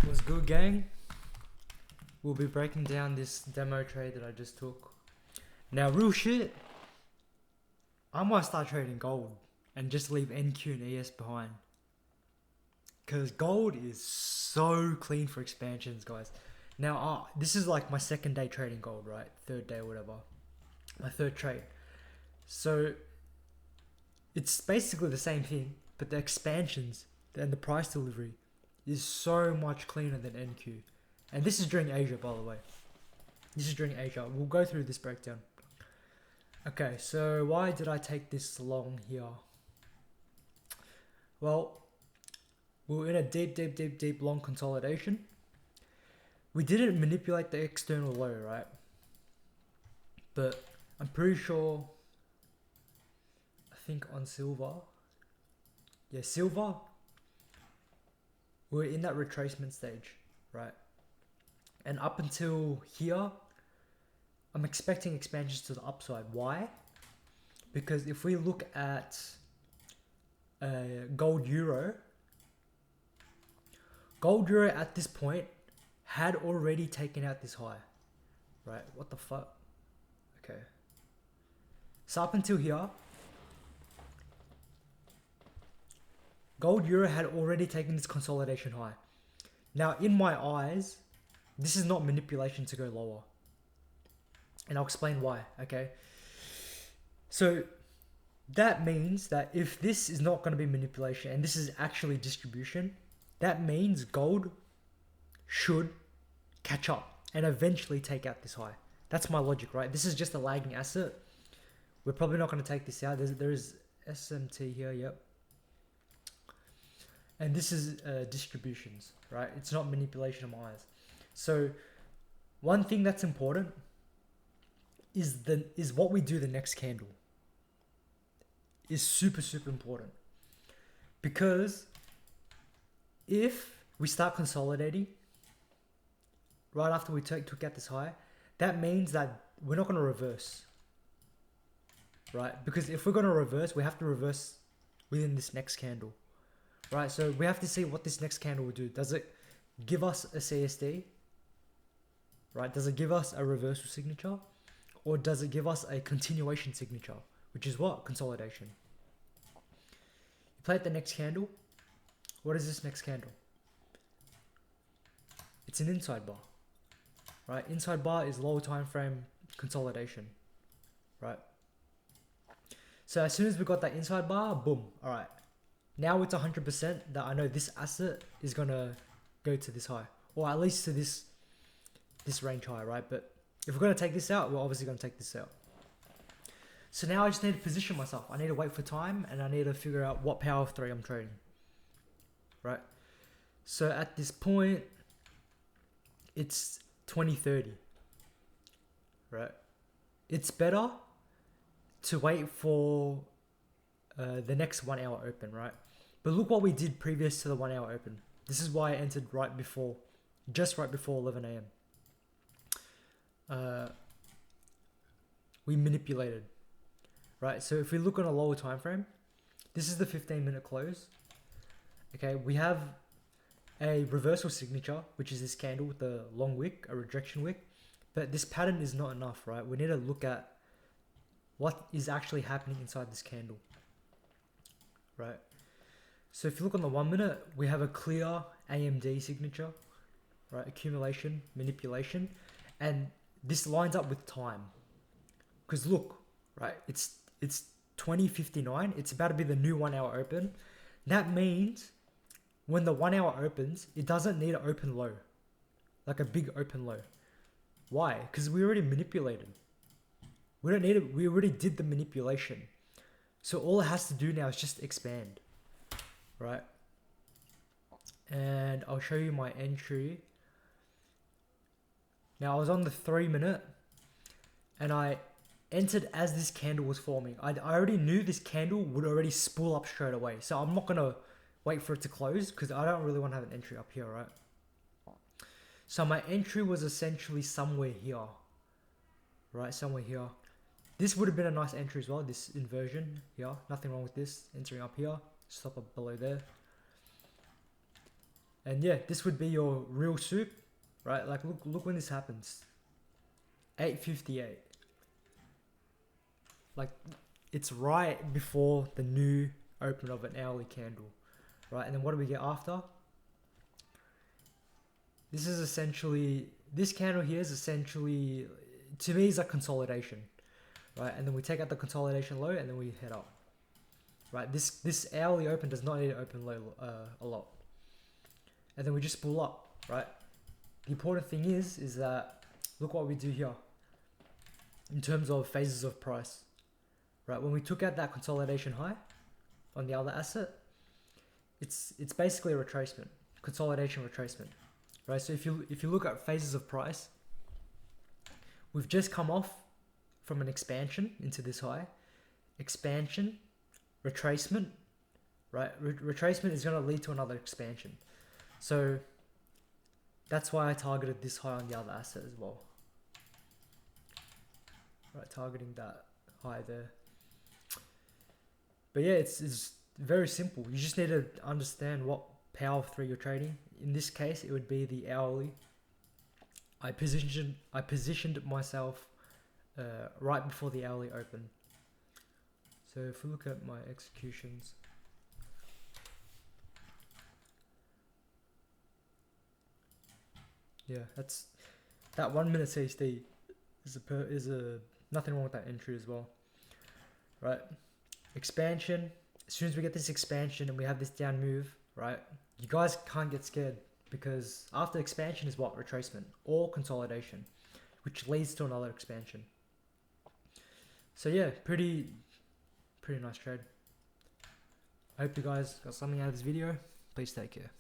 What's good, gang? We'll be breaking down this demo trade that I just took. Now, real shit, I might start trading gold and just leave NQ and ES behind. Because gold is so clean for expansions, guys. Now, this is like my second day trading gold, right? Third day or whatever. My third trade. So, it's basically the same thing, but the expansions and the price delivery is so much cleaner than NQ. And this is during Asia, by the way. This is during Asia. We'll go through this breakdown. Okay, so why did I take this long here? Well, we were in a deep long consolidation. We didn't manipulate the external low, right? But I'm pretty sure, I think on silver, yeah, silver, we're in that retracement stage, right? And up until here, I'm expecting expansions to the upside. Why? Because if we look at gold euro at this point had already taken out this high, right? What the fuck? Okay. So up until here, gold euro had already taken this consolidation high. Now, in my eyes, this is not manipulation to go lower. And I'll explain why, okay? So that means that if this is not going to be manipulation and this is actually distribution, that means gold should catch up and eventually take out this high. That's my logic, right? This is just a lagging asset. We're probably not going to take this out. There is SMT here, yep. And this is distributions, right? It's not manipulation in my eyes. So one thing that's important is what we do the next candle. Is super important. Because if we start consolidating right after we took out this high, that means that we're not going to reverse. Right? Because if we're going to reverse, we have to reverse within this next candle. Right? So we have to see what this next candle will do. Does it give us a CSD? Right? Does it give us a reversal signature? Or does it give us a continuation signature? Which is what? Consolidation. You play at the next candle. What is this next candle? It's an inside bar. Right? Inside bar is lower time frame consolidation. Right? So as soon as we got that inside bar, boom. Alright. Now it's 100% that I know this asset is going to go to this high. Or at least to this range high, right? But if we're going to take this out, we're obviously going to take this out. So now I just need to position myself. I need to wait for time and I need to figure out what power of 3 I'm trading. Right? So at this point, it's 2030. Right? It's better to wait for the next 1 hour open, right? But look what we did previous to the 1 hour open. This is why I entered just right before 11 a.m. We manipulated, right? So if we look on a lower time frame, this is the 15-minute close. Okay, we have a reversal signature, which is this candle with the long wick, a rejection wick. But this pattern is not enough, right? We need to look at what is actually happening inside this candle, right? So if you look on the 1 minute, we have a clear AMD signature, right? Accumulation, manipulation, and this lines up with time. Because look, right? It's 20:59. It's about to be the new 1 hour open. That means when the 1 hour opens, it doesn't need to open low, like a big open low. Why? Because we already manipulated. We don't need it. We already did the manipulation. So all it has to do now is just expand, right? And I'll show you my entry. Now I was on the 3 minute and I entered as this candle was forming. I already knew this candle would already spool up straight away. So I'm not going to wait for it to close because I don't really want to have an entry up here, right? So my entry was essentially somewhere here, right? Somewhere here. This would have been a nice entry as well, this inversion here. Nothing wrong with this. Entering up here, stop up below there. And yeah, this would be your real soup, right? Like look when this happens. 8:58. Like it's right before the new open of an hourly candle, right? And then what do we get after? This is essentially, this candle here is essentially, to me, is a consolidation, right? And then we take out the consolidation low and then we head up, right? This hourly open does not need to open low a lot. And then we just pull up, right? The important thing is that, look what we do here in terms of phases of price, right? When we took out that consolidation high on the other asset, it's basically a retracement, consolidation retracement, right? So if you look at phases of price, we've just come off from an expansion into this high, expansion, retracement, right? Retracement is going to lead to another expansion. So that's why I targeted this high on the other asset as well, right? Targeting that high there. But yeah, it's very simple. You just need to understand what power of 3 you're trading. In this case, it would be the hourly. I positioned myself right before the hourly open. So if we look at my executions, yeah, that 1 minute CSD is a nothing wrong with that entry as well, right? Expansion. As soon as we get this expansion and we have this down move, right, you guys can't get scared, because after expansion is what? Retracement or consolidation, which leads to another expansion. So yeah, pretty nice trade. I hope you guys got something out of this video. Please take care.